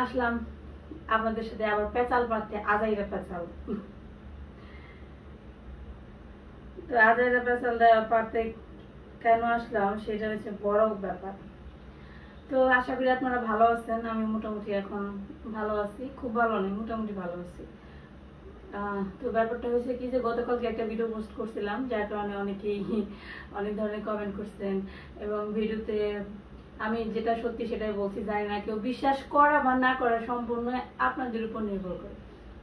আসলাম আপনাদের সাথে আবার পেঁচাল পারতে, আজাইরা পেঁচাল। তো আজাইরা পেঁচাল পারতে কেন আসলাম সেটা হচ্ছে বড় ব্যাপার। তো আশা করি আপনারা ভালো আছেন। আমি মোটামুটি এখন ভালো আছি, খুব ভালো নেই, মোটামুটি ভালো আছি। তো ব্যাপারটা হয়েছে কি যে গতকালকে একটা ভিডিও পোস্ট করছিলাম, যার কারণে অনেকেই অনেক ধরনের কমেন্ট করছেন, এবং ভিডিওতে আমি যেটা সত্যি সেটাই বলছি। জানি না কেউ বিশ্বাস করা বা না করা সম্পূর্ণ আপনাদের উপর নির্ভর করে।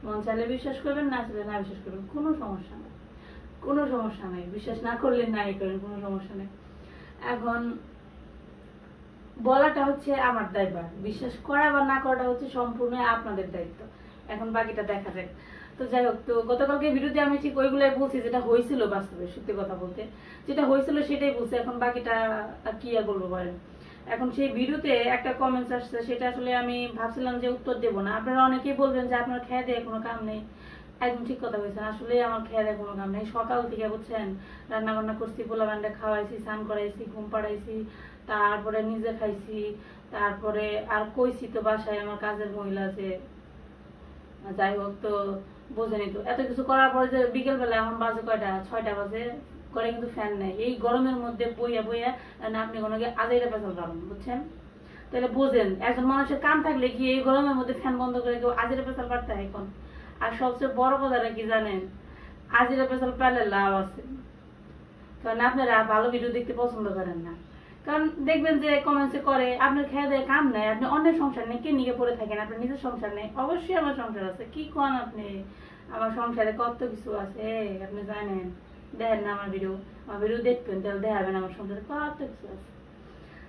মন চাইলে বিশ্বাস করবেন, না চাইলে না বিশ্বাস করবেন, কোনো সমস্যা নেই, কোনো সমস্যা নেই। বিশ্বাস না করলে নাই করেন, কোনো সমস্যা নেই। এখন বলাটা হচ্ছে আমার দায়িত্ব, বিশ্বাস করা বা না করাটা হচ্ছে সম্পূর্ণ আপনাদের দায়িত্ব। এখন বাকিটা দেখা যাক। তো যাই হোক, তো গতকালকে ভিডিওতে আমি ঠিক ওইগুলাই বলছি যেটা হয়েছিল, বাস্তবে সত্যি কথা বলতে যেটা হয়েছিল সেটাই বলছি। এখন বাকিটা কি আর বলবো বলেন। এখন সেই ভিডিওতে একটা কমেন্টস আসছে, সেটা আসলে আমি ভাবছিলাম যে উত্তর দেবো না। আপনারা অনেকেই বলবেন যে আপনার খেয়ে দেয় কোনো কাম নেই। একদম ঠিক কথা বলছেন, আসলে আমার খেয়ে দেয় কোনো কাম নেই। সকাল থেকে বুঝছেন রান্না বান্না করছি, পোলা বান্ডা খাওয়াইছি, স্নান করাইছি, ঘুম পাড়াইছি, তারপরে নিজে খাইছি, তারপরে আর কইছি তো বাসায় আমার কাজের মহিলা যে, যাই হোক তো বোঝেনি তো এত কিছু করার পরে যে বিকেলবেলা এখন বাজে কয়টা, 6টা বাজে, করে কিন্তু ফ্যান নেই। এই গরমের মধ্যে বইয়া বইয়া আপনি কোনো আজাইরা পেঁচাল পাবেন, বুঝছেন? তাহলে বোঝেন একজন মানুষের কাম থাকলে কি এই গরমের মধ্যে ফ্যান বন্ধ করে কেউ আজাইরা পেঁচাল পারতে হয় এখন? আর সবচেয়ে বড় কথাটা কি জানেন, আজাইরা পেঁচাল পারলে লাভ আছে, কারণ আপনারা ভালো ভিডিও দেখতে পছন্দ করেন না। কারণ দেখবেন যে কমেন্টসে করে আপনার খেয়ে দেয় কাম নেই, আপনি অন্যের সংসার নেই, কে নিয়ে পড়ে থাকেন, আপনার নিজের সংসার নেই। অবশ্যই আমার সংসার আছে, কি কন আপনি? আমার সংসারে কত কিছু আছে আপনি জানেন? দেখেন না আমার ভিডিও দেখবেন, তাহলে দেখাবেন আমার সংসারে কত কিছু আছে।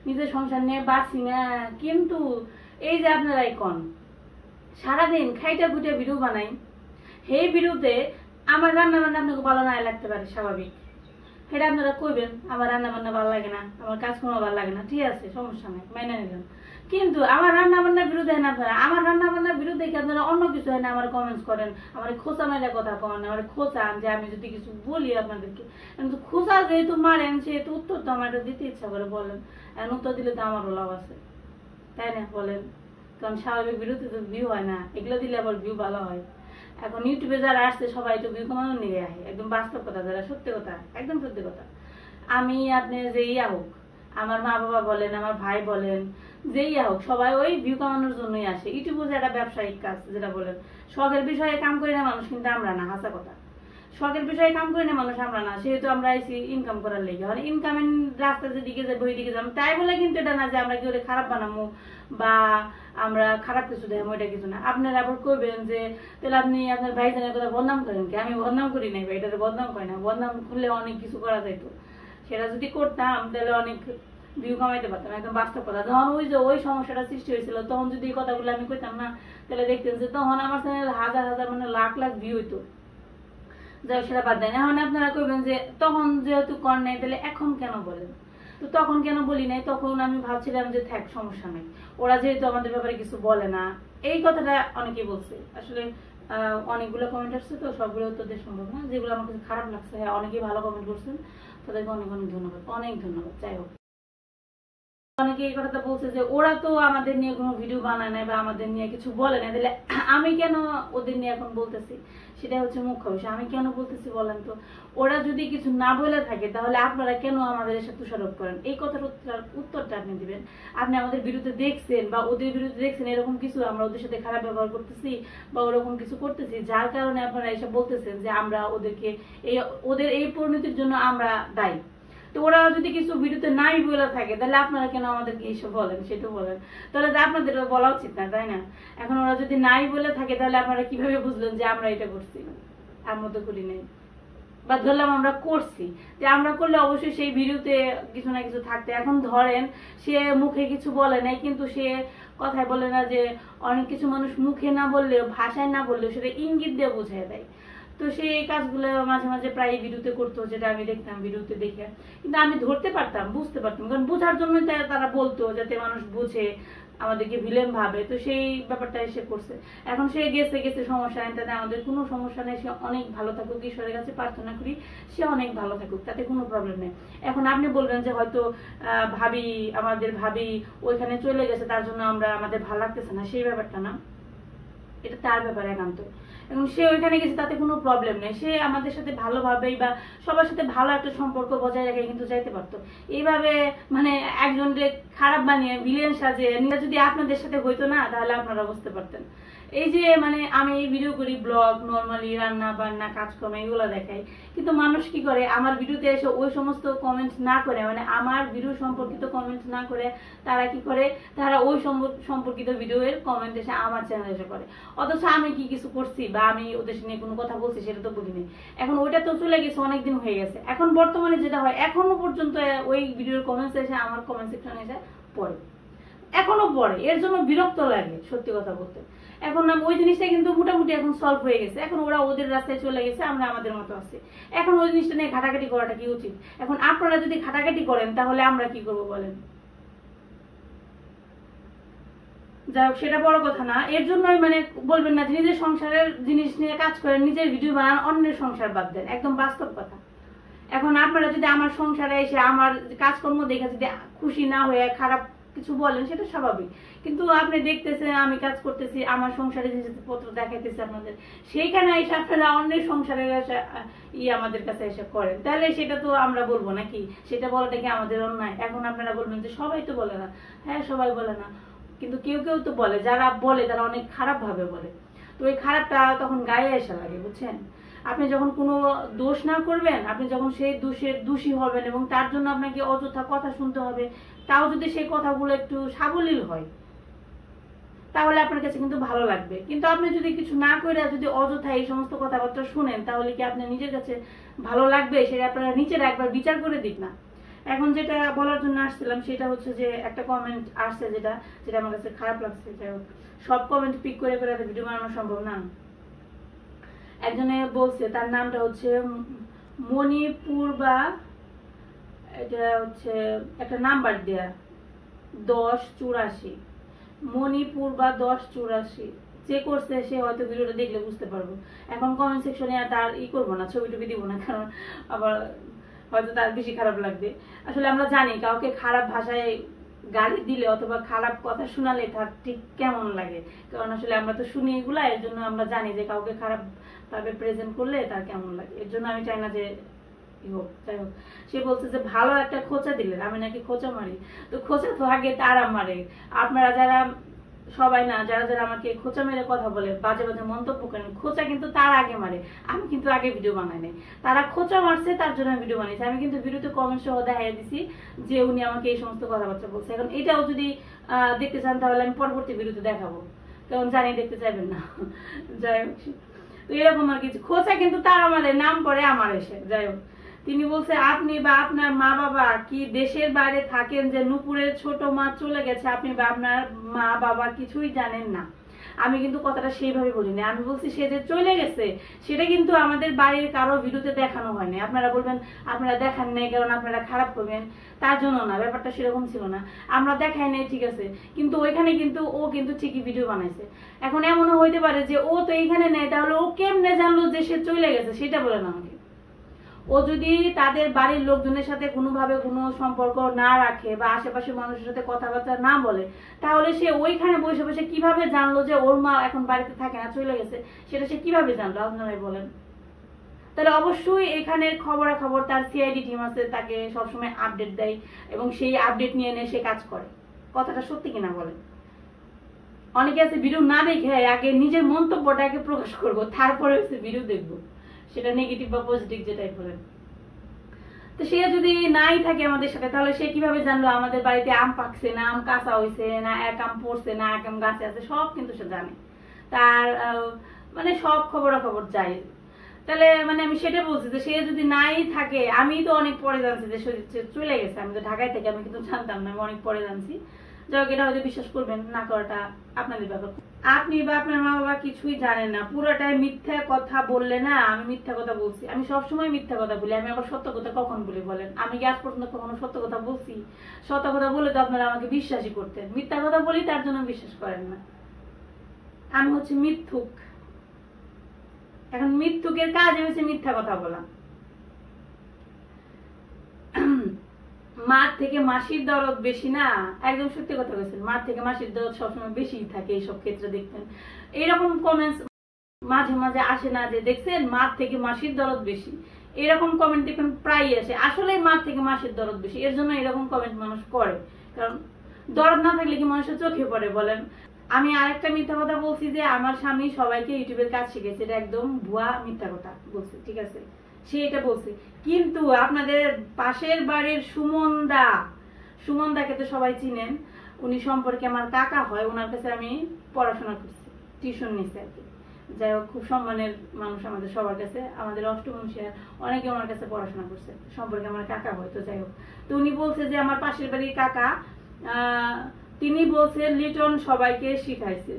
নিজের সংসার নিয়ে বাঁচি না, কিন্তু এই যে আপনারাই কন সারাদিন খাইটা খুঁটে ভিডিও বানাই, সেই ভিডিওতে আমার রান্না বান্না আপনাকে ভালো না লাগতে পারে, স্বাভাবিক। সেটা আপনারা কইবেন আমার রান্না বান্না ভালো লাগে না, আমার কাজকর্ম ভালো লাগে না, ঠিক আছে, সমস্যা নেই, মেনে নিলাম। কিন্তু আমার রান্না বান্নার বিরুদ্ধে না, আপনারা আমার রান্না বান্নার বিরুদ্ধে কি আপনারা অন্য কিছু হয় না আমার কমেন্টস করেন, আমার খোঁচা মাইলা কথা কন, আমার খোঁচান যে আমি যদি কিছু বলি আপনাদেরকে। কিন্তু খোঁচা যেহেতু মারেন সেহেতু উত্তর তো আমার দিতে ইচ্ছা করে, বলেন। উত্তর দিলে তো আমারও লাভ আছে, তাই না বলেন? কারণ স্বাভাবিক ভিডিওতে তো ভিউ হয় না, এগুলো দিলে আবার ভিউ ভালো হয়। এখন ইউটিউবে যারা আসছে সবাই তো ভিউ কমানো নিয়ে আসে, একদম বাস্তব কথা, যারা সত্যি কথা, একদম সত্যি কথা। আমি আপনি যেই হোক, আমার মা বাবা বলেন, আমার ভাই বলেন, যেই হোক, সবাই ওই ভিউ কামানোর জন্যই আসে। ইউটিউব যে একটা ব্যবসায়িক কাজ, যেটা বলেন শখের বিষয়ে কাম করি না মানুষ, কিন্তু আমরা না, হাসা কথা। শখের বিষয়ে কাম করি না মানুষ, আমরা না, সেহেতু আমরা এসে ইনকাম করার লেগে, মানে ইনকামের রাস্তা যেদিকে যাবো ওই দিকে যাবো, তাই বলে কিন্তু এটা না যে আমরা কি খারাপ বানাবো বা আমরা খারাপ কিছু দেখাবো, এটা কিছু না। আপনারা আবার করবেন যে তাহলে আপনি আপনার ভাইজানের কথা বদনাম করেন কি? আমি বদনাম করি নাই ভাই, এটাতে বদনাম করে না। বদনাম করলে অনেক কিছু করা যাইতো, সেটা যদি করতাম তাহলে অনেক ভিউ কামাইতে পারতাম, একদম বাস্তব কথা। যখন ওই যে ওই সমস্যাটা সৃষ্টি হয়েছিল, তখন যদি এই কথাগুলো আমি কইতাম না, তাহলে দেখতেন যে তখন আমার চ্যানেল হাজার হাজার মানে লাখ লাখ ভিউ হইতো। যাই সেটা বাদ দেন। এখন আপনারা কইবেন যে তখন যেহেতু কর নাই তাহলে এখন কেন বলেন? তো তখন কেন বলি নাই, তখন আমি ভাবছিলাম যে থাক, সমস্যা নেই, ওরা যেহেতু আমাদের ব্যাপারে কিছু বলে না। এই কথাটা অনেকেই বলছে, আসলে অনেকগুলো কমেন্ট আসছে, তো সবগুলো উত্তর দেওয়া সম্ভব না। যেগুলো আমার কাছে খারাপ লাগছে, হ্যাঁ অনেকেই ভালো কমেন্ট করছেন, তাদেরকে অনেক অনেক ধন্যবাদ, অনেক ধন্যবাদ। যাই হোক, অনেকে এই কথাটা বলছে যে ওরা তো আমাদের নিয়ে কোনো ভিডিও বানায় নাই বা আমাদের নিয়ে কিছু বলে না, তাহলে আমি কেন ওদের নিয়ে এখন বলতেছি, সেটা হচ্ছে মুখ্য বিষয়। আমি কেন বলতেছি বলেন তো? ওরা যদি কিছু না বলে থাকে তাহলে আপনারা কেন আমাদের এসে তুষারোপ করেন? এই কথার উত্তরটা আপনি দিবেন। আপনি আমাদের বিরুদ্ধে দেখছেন বা ওদের বিরুদ্ধে দেখছেন এরকম কিছু আমরা ওদের সাথে খারাপ ব্যবহার করতেছি বা ওরকম কিছু করতেছি, যার কারণে আপনারা এসে বলতেছেন যে আমরা ওদেরকে ওদের এই পরিণতির জন্য আমরা দায়ী। তো ওরা যদি কিছু ভিডিওতে নাই বলে থাকে তাহলে আপনারা কেন আমাদেরকে এইসব বলেন, সেটা বলেন। তাহলে আপনাদের বলা উচিত না, তাই না? এখন ওরা যদি নাই বলে থাকে তাহলে আপনারা কিভাবে বুঝলেন যে আমরা এটা করছি? আমরা তো করি নাই, বা ধরলাম আমরা করছি, যে আমরা করলে অবশ্যই সেই ভিডিওতে কিছু না কিছু থাকতে। এখন ধরেন সে মুখে কিছু বলে নাই, কিন্তু সে কথায় বলে না যে অনেক কিছু মানুষ মুখে না বললেও, ভাষায় না বললেও সেটা ইঙ্গিত দিয়ে বোঝায় দেয়। তো সে এই কাজগুলো মাঝে মাঝে প্রায় ভিডিওতে করতো, যেটা আমি দেখতাম ভিডিওতে দেখে, কিন্তু আমি ধরতে পারতাম, বুঝতে পারতাম, কারণ বোঝার জন্য তারা বলতো, যাতে মানুষ বুঝে। আমাদেরকে ভিলেন ভাবে, তো সেই ব্যাপারটা এসে করছে। এখন সে গেছে গেছে, সমস্যা নেই, তাতে আমাদের কোনো সমস্যা নেই। সে অনেক ভালো থাকুক, ঈশ্বরের কাছে প্রার্থনা করি সে অনেক ভালো থাকুক, তাতে কোনো প্রবলেম নেই। এখন আপনি বলবেন যে হয়তো ভাবি, আমাদের ভাবি ওইখানে চলে গেছে তার জন্য আমাদের ভালো লাগতেছে না, সেই ব্যাপারটা না, এটা তার ব্যাপার একান্ত। এবং সে ওইখানে গেছে তাতে কোনো প্রবলেম নেই, সে আমাদের সাথে ভালোভাবেই বা সবার সাথে ভালো একটা সম্পর্ক বজায় রেখে কিন্তু যাইতে পারতো। এইভাবে মানে একজনকে খারাপ বানিয়ে ভিলেন সাজে নিজে যদি আপনাদের সাথে হইতো না, তাহলে আপনারা বুঝতে পারতেন। এই যে মানে আমি ভিডিও করি, ব্লগ, নর্মালি রান্না বান্না কাজকর্ম এগুলো দেখাই, কিন্তু মানুষ কি করে আমার ভিডিওতে এসে ওই সমস্ত কমেন্ট না করে, মানে আমার ভিডিও সম্পর্কিত কমেন্ট না করে তারা কি করে, তারা ওই সম্পর্কিত ভিডিওর কমেন্ট এসে আমার চ্যানেলে এসে করে। অথচ আমি কি কিছু করছি বা আমি ওদের নিয়ে কোনো কথা বলছি সেটা তো বলিনি। এখন ওইটা তো চলে গেছে, অনেকদিন হয়ে গেছে। এখন বর্তমানে যেটা হয়, এখনো পর্যন্ত ওই ভিডিওর কমেন্টস এসে আমার কমেন্ট সেকশনে এসে পড়ে, এখনো পড়ে। এর জন্য বিরক্ত লাগে সত্যি কথা বলতে। এখন ওই জিনিসটা কিন্তু মোটামুটি এখন সলভ হয়ে গেছে, এখন ওরা ওদের রাস্তায় চলে গেছে, আমরা আমাদের মতো আছি। এখন ওই জিনিসটা নিয়ে ঘাটাঘাটি করাটা কি উচিত? এখন আপনারা যদি ঘাটাঘাটি করেন তাহলে আমরা কি করবো বলেন? যাই হোক, সেটা বড় কথা না। এর জন্যই মানে বলবেন না যে নিজের সংসারের জিনিস নিয়ে কাজ করেন, নিজের ভিডিও বানান, অন্যের সংসার বাদ দেন, একদম বাস্তব কথা। এখন আপনারা যদি আমার সংসারে এসে আমার কাজকর্ম দেখে যদি খুশি না হয়ে খারাপ কিছু বলেন, সেটা স্বাভাবিক। কিন্তু আপনি দেখতেছেন আমি কাজ করতেছি, আমার সংসারে জিনিসপত্র দেখাইতেছি আপনাদের, সেইখানে এসে আপনারা অন্যের সংসারের আমাদের কাছে এসে করেন, তাহলে সেটা তো আমরা বলবো নাকি? সেটা বলাটা কি আমাদের অন্যায়? এখন আপনারা বলবেন যে সবাই তো বলে না। হ্যাঁ, সবাই বলে না, কিন্তু কেউ কেউ তো বলে। যারা বলে তারা অনেক খারাপ ভাবে বলে, তো ওই খারাপটা তখন গায়ে এসে লাগে, বুঝছেন? আপনি যখন কোনো দোষ না করবেন, আপনি যখন সেই দোষের দোষী হবেন এবং তার জন্য আপনাকে অযথা কথা শুনতে হবে, তাও যদি সেই কথাগুলো একটু সাবলীল হয়, তাহলে আপনার কাছে কিন্তু ভালো লাগবে। কিন্তু আপনি যদি কিছু না করে যদি অযথা এই সমস্ত কথাবার্তা শুনেন, তাহলে কি আপনার নিজের কাছে ভালো লাগবে? সেটা আপনারা নিচের একবার বিচার করে দিক না। এখন যেটা বলার জন্য আসছিলাম সেটা হচ্ছে যে একটা কমেন্ট আসছে যেটা যেটা আমার কাছে খারাপ লাগছে। যাই হোক, সব কমেন্ট পিক করে করে ভিডিও বানানো সম্ভব না। একজনে বলছে, তার নামটা হচ্ছে মণিপুর, বা এটা হচ্ছে একটা নাম্বার দেয়া 1084, মণিপুর বা 1084। যে করছে সে হয়তো ভিডিওটা দেখলে বুঝতে পারবো। এখন কমেন্ট সেকশনে তার করবো না, ছবি টবি দিব না, কারণ আবার হয়তো তার বেশি খারাপ লাগবে। আসলে আমরা জানি কাউকে খারাপ ভাষায় গালি দিলে অথবা খারাপ কথা শোনালে তার ঠিক কেমন লাগে, কারণ আসলে আমরা তো শুনি এগুলা। এর জন্য আমরা জানি যে কাউকে খারাপ ভাবে প্রেজেন্ট করলে তার কেমন লাগে। এর জন্য আমি চাই না যে হোক। যাই হোক, সে বলছে যে ভালো একটা খোঁচা দিলেন, আমি নাকি খোঁচা মারি। তো খোঁচা তো আগে তারা মারে। আপনারা যারা সবাই না, যারা যারা আমাকে খোঁচা মেরে কথা বলে, বাজে বাজে মন্তব্য করেন, খোঁচা কিন্তু তারা আগে মারে, আমি কিন্তু আগে ভিডিও বানাই নাই। তারা খোঁচা মারছে, তার জন্য ভিডিও বানিয়েছে। আমি কিন্তু ভিডিওতে কমেন্ট সহ দেখাই দিছি যে উনি আমাকে এই সমস্ত কথাবার্তা বলছে। এখন এটাও যদি দেখতে চান তাহলে আমি পরবর্তী ভিডিওতে দেখাবো, কারণ জানি দেখতে চাইবেন না। যাই হোক, তো এরকম আর কিছু। খোঁচা কিন্তু তারা মারে, নাম পরে আমার এসে। যাই হোক, তিনি বলছে আপনি বা আপনার মা বাবা কি দেশের বাইরে থাকেন যে নুপুরের ছোট মা চলে গেছে, আপনি বা আপনার মা বাবা কিছুই জানেন না। আমি কিন্তু কথাটা সেইভাবে বলিনি, আমি বলছি সে যে চলে গেছে সেটা কিন্তু আমাদের বাড়ির কারো ভিডিওতে দেখানো হয়নি। আপনারা বলবেন আপনারা দেখান নাই কারণ আপনারা খারাপ করবেন, তার জন্য না, ব্যাপারটা সেরকম ছিল না। আমরা দেখাই নাই ঠিক আছে, কিন্তু ওইখানে কিন্তু ও কিন্তু ঠিকই ভিডিও বানাইছে। এখন এমনও হইতে পারে যে ও তো এইখানে নেই, তাহলে ও কেমনে জানলো যে সে চলে গেছে, সেটা বলেন আমাকে। ও যদি তাদের বাড়ির লোকজনের সাথে কোনোভাবে কোনো সম্পর্ক না রাখে বা আশেপাশের মানুষের সাথে কথাবার্তা না বলে, তাহলে সে ওইখানে বসে বসে কিভাবে জানলো যে ওর মা এখন বাড়িতে থাকে না, চলে গেছে? সেটা সে কিভাবে জানলো আপনারাই বলেন? তাহলে অবশ্যই এখানের খবরাখবর তার সিআইডি টিম আছে, তাকে সবসময় আপডেট দেয় এবং সেই আপডেট নিয়ে এনে সে কাজ করে। কথাটা সত্যি কিনা বলেন? অনেকে আছে ভিডিও না দেখে আগে নিজের মন্তব্যটাকে প্রকাশ করবো, তারপরে হচ্ছে ভিডিও দেখবো, সেটা নেগেটিভ বা পজিটিভ যেটাই বলেন। তো সে যদি নাই থাকে আমাদের সাথে, তাহলে সে কিভাবে জানলো আমাদের বাড়িতে আম পাকছে না আম কাঁচা হয়েছে না এক আম পড়ছে না এক আম গাছে আছে, সব কিন্তু সে জানে। তার মানে সব খবরাখবর চাই। তাহলে মানে আমি সেটা বলছি যে সে যদি নাই থাকে, আমি তো অনেক পরে জানছি যে সে চলে গেছে। আমি তো ঢাকায় থেকে, আমি কিন্তু জানতাম না, আমি অনেক পরে জানছি। যাই হোক, এটা হয়তো বিশ্বাস করবেন না করাটা আপনাদের ব্যাপার। আপনি বা আপনার মা বাবা কিছুই জানেন না, পুরোটাই মিথ্যা কথা বললে না। আমি মিথ্যা কথা বলছি, আমি সবসময় মিথ্যা কথা বলি। আমি আবার সত্য কথা কখন বলি বলেন? আমি কি আজ পর্যন্ত কখনো সত্য কথা বলছি? সত্য কথা বলে তো আপনারা আমাকে বিশ্বাসই করতেন। মিথ্যা কথা বলি তার জন্য বিশ্বাস করেন না। আমি হচ্ছে মিথ্যুক। এখন মিথ্যুকের কাজ হচ্ছে মিথ্যা কথা বলা। মার থেকে মাসির দরদ বেশি না, একদম সত্যি কথা বলছেন। মার থেকে মাসির দরদ সবসময় বেশি থাকে এইসব ক্ষেত্রে। দেখবেন এইরকম কমেন্টস মাঝে মাঝে আসে না যে দেখছেন মার থেকে মাসির দরদ বেশি, এরকম কমেন্ট দেখবেন প্রায় আসে। আসলে মার থেকে মাসির দরদ বেশি, এর জন্য এরকম কমেন্ট মানুষ করে। কারণ দরদ না থাকলে কি মানুষের চোখে পড়ে বলেন? আমি আরেকটা মিথ্যা কথা বলছি যে আমার স্বামী সবাইকে ইউটিউবের কাজ শিখেছে, এটা একদম ভুয়া মিথ্যা কথা বলছে, ঠিক আছে? সে এটা বলছে। কিন্তু আপনাদের পাশের বাড়ির সুমনদাকে তো সবাই চিনেন। উনি সম্পর্কে আমার কাকা হয়, ওনার কাছে আমি পড়াশোনা করছি, টিউশন নিচ্ছি আর কি। যাই হোক, খুব সম্মানের মানুষ আমাদের সবার কাছে। আমাদের অষ্টমংশিয়ার অনেকে ওনার কাছে পড়াশোনা করছে, সম্পর্কে আমার কাকা হয়। তো যাই হোক, তো উনি বলছে যে আমার পাশের বাড়ির কাকা, তিনি বলছে লিটন সবাইকে শিখাইছে।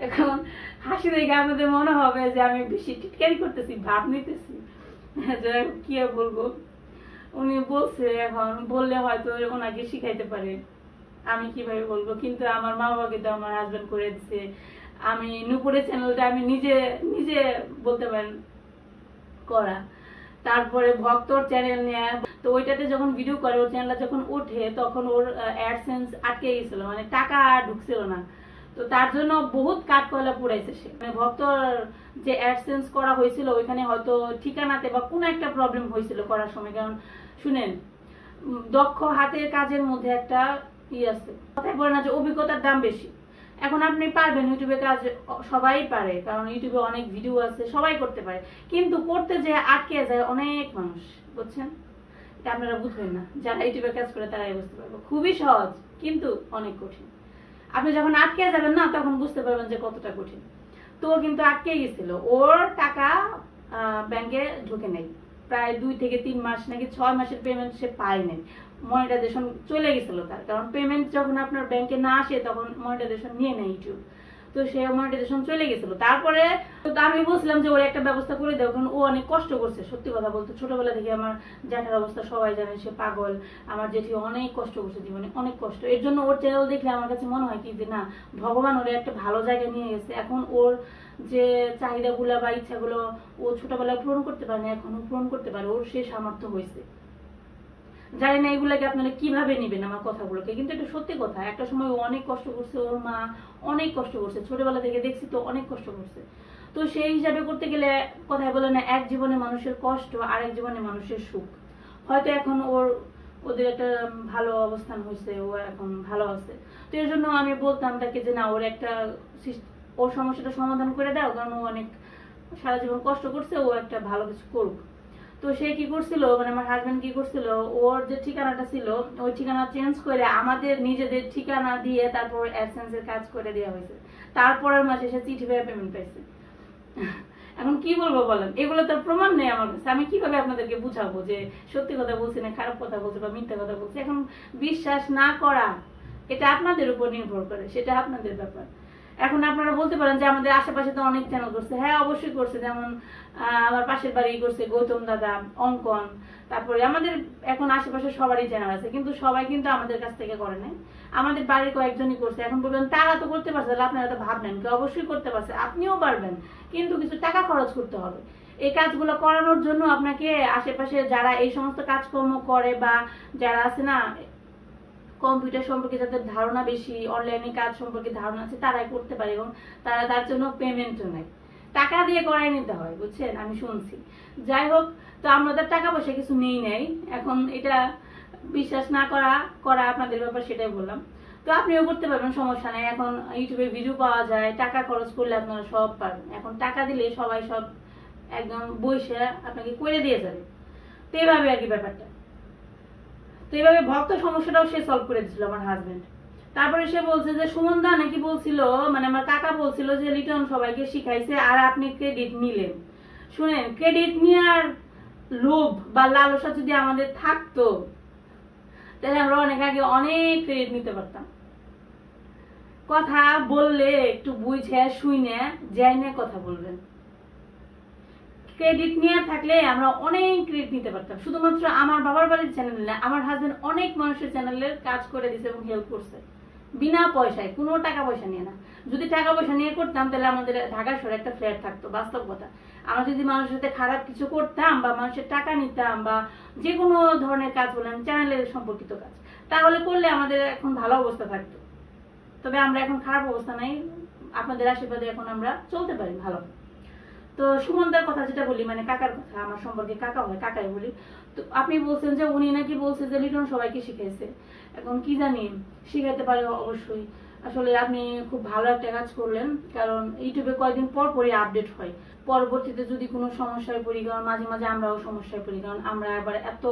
এখন হাসি দেখে আমাদের মনে হবে যে আমি বেশি টিটকারি করতেছি, ভাব নিতেছি। কি বলবো, উনি বলছে, এখন বললে হয়তো ওনাকে শিখাইতে পারে, আমি কিভাবে বলবো? কিন্তু আমার মা বাবাকে তো আমার হাজবেন্ড করে দিচ্ছে। আমি নুপুরের চ্যানেলটা আমি নিজে নিজে বলতে পারেন করা। তারপরে ভক্তর চ্যানেল নিয়ে, তো ওইটাতে যখন ভিডিও করে, ওর চ্যানেলটা যখন ওঠে তখন ওর অ্যাডসেন্স আটকে গেছিল, মানে টাকা ঢুকছিল না। তো তার জন্য বহুত কাঠ কয়লা পুড়াইছে সে। মানে ভক্তর যে অ্যাডসেন্স করা হয়েছিল ওইখানে হয়তো ঠিকানাতে বা কোনো একটা প্রবলেম হয়েছিল করার সময়। কারণ শুনেন, দক্ষ হাতের কাজের মধ্যে একটা আছে, কথাই বলে না যে অভিজ্ঞতার দাম বেশি। এখন আপনি পারবেন ইউটিউবে কাজ, সবাই পারে, কারণ ইউটিউবে অনেক ভিডিও আছে, সবাই করতে পারে। কিন্তু করতে যে আটকে যায় অনেক মানুষ, বুঝছেন? এটা আপনারা বুঝবেন না, যারা ইউটিউবে কাজ করে তারাই বুঝতে পারবে। খুবই সহজ কিন্তু অনেক কঠিন। আপনি যখন আটকে যাবেন না, তখন বুঝতে পারবেন যে কতটা কঠিন। তো কিন্তু আটকে গেছিল, ওর টাকা ব্যাংকে ঢুকে নেই প্রায় 2 থেকে 3 মাস, নাকি 6 মাসের পেমেন্ট সে পায় নাই। মনিটাইজেশন চলে গেছিল তার, কারণ পেমেন্ট যখন আপনার ব্যাংকে না আসে তখন মনিটাইজেশন নিয়ে নেয় ইউটিউব। তো সে মনিটাইজেশন চলে গেছিল। তারপরে আমি বলছিলাম যে ওর একটা ব্যবস্থা করে দাও, কারণ ও অনেক কষ্ট করছে। সত্যি কথা বলতে, ছোটবেলা থেকে আমার জ্যাঠার অবস্থা সবাই জানে, সে পাগল। আমার জেঠি অনেক কষ্ট করছে জীবনে, অনেক কষ্ট। এর জন্য ওর চ্যানেল দেখলে আমার কাছে মনে হয় কি যে না, ভগবান ওরে একটা ভালো জায়গায় নিয়ে গেছে। এখন ওর যে চাহিদাগুলো বা ইচ্ছাগুলো ও ছোটবেলায় পূরণ করতে পারে না, এখন পূরণ করতে পারে, ওর সে সামর্থ্য হয়েছে। জানি না এগুলাকে আপনারা কিভাবে নেবেন আমার কথাগুলোকে, কিন্তু এটা সত্যি কথা। একটা সময় ও অনেক কষ্ট করছে, ওর মা অনেক কষ্ট করছে, ছোটবেলা থেকে দেখছি তো অনেক কষ্ট করছে। তো সেই হিসাবে করতে গেলে কথায় বলে না, এক জীবনে মানুষের কষ্ট আর এক জীবনে মানুষের সুখ। হয়তো এখন ওদের একটা ভালো অবস্থান হয়েছে, ও এখন ভালো আছে। তো এর জন্য আমি বলতাম তাকে যে না, ওর সমস্যাটা সমাধান করে দাও, কারণ ও অনেক সারা জীবন কষ্ট করছে, ও একটা ভালো কিছু করুক। তো সে কি করছিল, মানে আমার হাজবেন্ড কি করছিল, ওর যে ঠিকানাটা ছিল ওই ঠিকানা চেঞ্জ করে আমাদের নিজেদের ঠিকানা দিয়ে তারপর অ্যাডসেন্স এর কাজ করে দেওয়া হয়েছে। তারপরের মাসে সে চিঠি পেয়ে পেমেন্ট পাইছে। এখন কি বলবো বলেন? এগুলো তো প্রমাণ নেই আমার কাছে। আমি কিভাবে আপনাদেরকে বুঝাবো যে সত্যি কথা বলছি না খারাপ কথা বলছে বা মিথ্যা কথা বলছে? এখন বিশ্বাস না করা, এটা আপনাদের উপর নির্ভর করে, সেটা আপনাদের ব্যাপার। এখন আপনারা বলতে পারেন যে আমাদের আশেপাশে তো অনেক চ্যানেল করছে। হ্যাঁ, অবশ্যই করছে। যেমন আমার পাশের বাড়ি করছে গৌতম দাদা, অঙ্কন, তারপরে আমাদের এখন আশেপাশে সবারই চ্যানেল আছে, কিন্তু সবাই কিন্তু আমাদের কাছ থেকে করে নাই। আমাদের বাড়ির কয়েকজনই করছে। এখন বলবেন তারা তো করতে পারছে, তাহলে আপনারা তো ভাববেন কি অবশ্যই করতে পারছে, আপনিও পারবেন, কিন্তু কিছু টাকা খরচ করতে হবে। এই কাজগুলো করানোর জন্য আপনাকে আশেপাশে যারা এই সমস্ত কাজকর্ম করে বা যারা আছে না কম্পিউটার সম্পর্কে যাদের ধারণা বেশি, অনলাইনে কাজ সম্পর্কে ধারণা আছে, তারাই করতে পারে এবং তারা তার জন্য পেমেন্টও নেয়, টাকা দিয়ে করাই নিতে হয়, বুঝছেন? আমি শুনছি। যাই হোক, তো আমরা তো টাকা পয়সা কিছু নেই। এখন এটা বিশ্বাস না করা আপনাদের ব্যাপার, সেটাই বললাম। তো আপনিও করতে পারবেন, সমস্যা নেই। এখন ইউটিউবে ভিডিও পাওয়া যায়, টাকা খরচ করলে আপনারা সব পারবেন। এখন টাকা দিলে সবাই সব একদম বসে আপনাকে করে দিয়ে যাবে। তো এইভাবে আর কি ব্যাপারটা। তো এইভাবে ভক্ত সমস্যাটাও সে সলভ করে দিচ্ছিল আমার হাজবেন্ড। তারপরে সে বলছে যে সুমন দা নাকি বলছিল, মানে আমার কাকা বলছিল যে লিটন সবাইকে শিখাইছে আর আপনি ক্রেডিট নিলেন। শুনেন, ক্রেডিট নেওয়ার লোভ বা লালসা যদি আমাদের থাকতো তাহলে আমরা অনেক আগে অনেক ক্রেডিট নিতে পারতাম। কথা বললে একটু বুঝে শুনে যাইনে কথা বলবেন। ক্রেডিট নিয়ে থাকলে আমরা অনেক ক্রেডিট নিতে পারতাম। শুধুমাত্র আমার বাবার বাড়ির চ্যানেল না, আমার হাজবেন্ড অনেক মানুষের চ্যানেলের কাজ করে দিছে এবং হেল্প করছে বিনা পয়সায়, কোনো টাকা পয়সা নিয়ে না। যদি টাকা পয়সা নিয়ে করতাম তাহলে আমাদের ঢাকা শহরে একটা ফ্ল্যাট থাকতো, বাস্তব কথা। আমরা যদি মানুষের সাথে খারাপ কিছু করতাম বা মানুষের টাকা নিতাম বা যে কোনো ধরনের কাজ বলেন চ্যানেলের সম্পর্কিত কাজ, তাহলে করলে আমাদের এখন ভালো অবস্থা থাকতো। তবে আমরা এখন খারাপ অবস্থা নাই, আপনাদের আশীর্বাদে এখন আমরা চলতে পারি ভালো। তো সুমনদার কথা যেটা বলি, মানে কাকার কথা, আমার সম্পর্কে কাকা হয়, কাকাই বলি। তো আপনি বলছেন যে উনি নাকি বলছে যে লিটন সবাইকে শিখাইছে। এখন কি জানি, শিখাইতে পারে অবশ্যই। আসলে আপনি খুব ভালো একটা কাজ করলেন, কারণ ইউটিউবে কয়েকদিন পর পরই আপডেট হয়। পরবর্তীতে যদি কোনো সমস্যায় পড়ি, কারণ মাঝে মাঝে আমরাও সমস্যায় পড়ি, কারণ আমরা আবার এত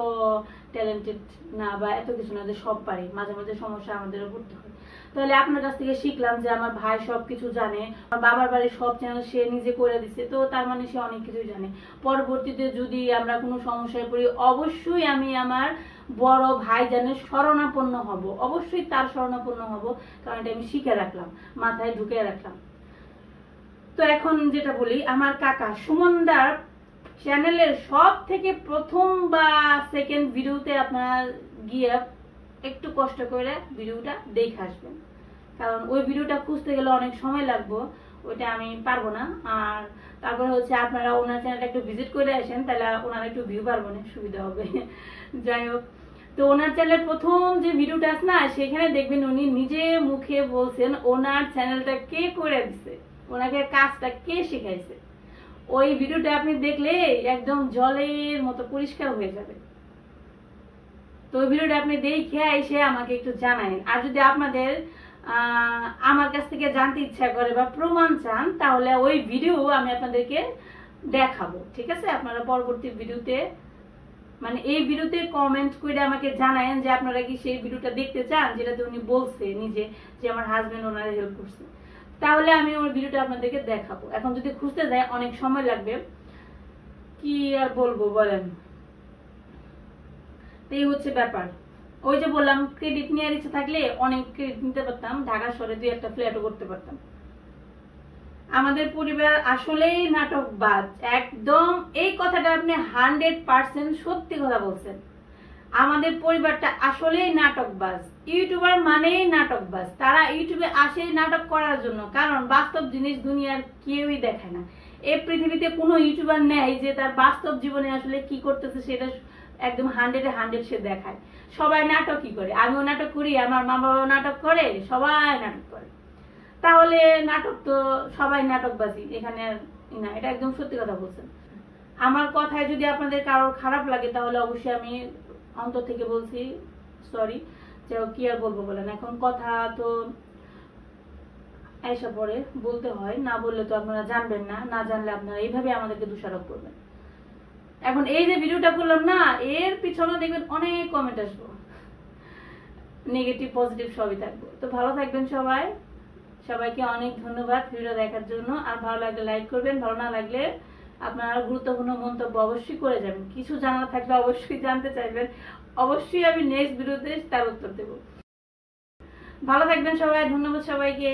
ট্যালেন্টেড না বা এত কিছু না যে সব পারি, মাঝে মাঝে সমস্যা আমাদেরও পড়তে হয়। তাহলে আপনার কাছ থেকে শিখলাম যে আমার ভাই সবকিছু জানে, আমার বাবার বাড়ির সব চ্যানেল সে নিজে করে দিচ্ছে, তো তার মানে সে অনেক কিছুই জানে। পরবর্তীতে যদি আমরা কোনো সমস্যায় পড়ি, অবশ্যই আমি আমার বড় ভাই জানে শরণাপন্ন হব, অবশ্যই তার শরণাপন্ন হব, কারণ এটা আমি শিখে রাখলাম, মাথায় ঢুকে রাখলাম। তো এখন যেটা বলি, আমার কাকা সুমনদার চ্যানেলের সব থেকে প্রথম বা সেকেন্ড ভিডিওতে আপনারা গিয়ে একটু কষ্ট করে ভিডিওটা দেখে আসবেন, কারণ ওই ভিডিওটা খুঁজতে গেলে অনেক সময় লাগবে, ওইটা আমি পারবো না। আর তারপরে হচ্ছে আপনারা ওনার চ্যানেলটা একটু ভিজিট করে আসেন, তাহলে ওনারা একটু ভিউ পারবেন, সুবিধা হবে। যাই হোক, তো ওনার চ্যানেলের প্রথম যে ভিডিওটা আছে না, সেখানে দেখবেন উনি নিজে মুখে বলছেন ওনার চ্যানেলটা কে করে দিছে, ওনাকে কাজটা কে শিখাইছে। ওই ভিডিওটা আপনি দেখলে একদম জলের মতো পরিষ্কার হয়ে যাবে। তো ওই ভিডিওটা আপনি দেখে এসে আমাকে একটু জানান। আর যদি আপনাদের আমার কাছ থেকে জানতে ইচ্ছা করে বা প্রমাণ চান, তাহলে ওই ভিডিও আমি আপনাদেরকে দেখাবো, ঠিক আছে? আপনারা পরবর্তী ভিডিওতে, মানে এই ভিডিওতে কমেন্ট করে আমাকে জানায়েন যে আপনারা কি সেই ভিডিওটা দেখতে চান যেটাতে উনি বলছে নিজে যে আমার হাজবেন্ড ওনারে হেল্প করছে, তাহলে আমি ওই ভিডিওটা আপনাদেরকে দেখাবো। এখন যদি খুঁজতে যাই অনেক সময় লাগবে, কি আর বলবো বলেন। এই হচ্ছে ব্যাপার। ওই যে বললাম, ক্রেডিট নেওয়ার ইচ্ছা থাকলে অনেক ক্রেডিট নিতে পারতাম, ঢাকা শহরে 2-1টা ফ্ল্যাটও করতে পারতাম। আমাদের পরিবার আসলেই নাটকবাজ, একদম এই কথাটা আপনি 100% সত্যি কথা বলছেন। আমাদের পরিবারটা আসলেই নাটকবাজ, ইউটিউবার মানেই নাটকবাজ। তারা ইউটিউবে আসে নাটক করার জন্য, কারণ বাস্তব জিনিস দুনিয়ার কেউই দেখায় না। এই পৃথিবীতে কোনো ইউটিউবার নেই যে তার বাস্তব জীবনে আসলে কি করতেছে সেটা একদম 100-100 সে দেখায়। সবাই নাটকই করে, আমিও নাটক করি, আমার মা বাবাও নাটক করে, সবাই নাটক করে। তাহলে নাটক তো সবাই নাটকবাজি, এখানে না, এটা একদম সত্যি কথা বলছেন। আমার কথায় যদি আপনাদের কারোর খারাপ লাগে, তাহলে অবশ্যই আমি অন্তর থেকে বলছি সরি। যে কি আর বলবো বলেন, এখন কথা তো আইসা পরে বলতে হয়, না বললে তো আপনারা জানবেন না, না জানলে আপনারা এইভাবে আমাদেরকে দোষারোপ করবেন। এখন এই যে ভিডিওটা করলাম না, এর পিছনে দেখবেন অনেক কমেন্ট আসবো, নেগেটিভ পজিটিভ সবই থাকবো। তো ভালো থাকবেন সবাই, সবাইকে অনেক ধন্যবাদ ভিডিও দেখার জন্য। আর ভালো লাগলে লাইক করবেন, ভালো না লাগলে আপনারা গুরুত্বপূর্ণ মন্তব্য অবশ্যই করে যাবেন। কিছু জানা থাকলে অবশ্যই জানতে চাইবেন, অবশ্যই আমি নেক্সট ভিডিওতে তার উত্তর দেব। ভালো থাকবেন সবাই, ধন্যবাদ সবাইকে।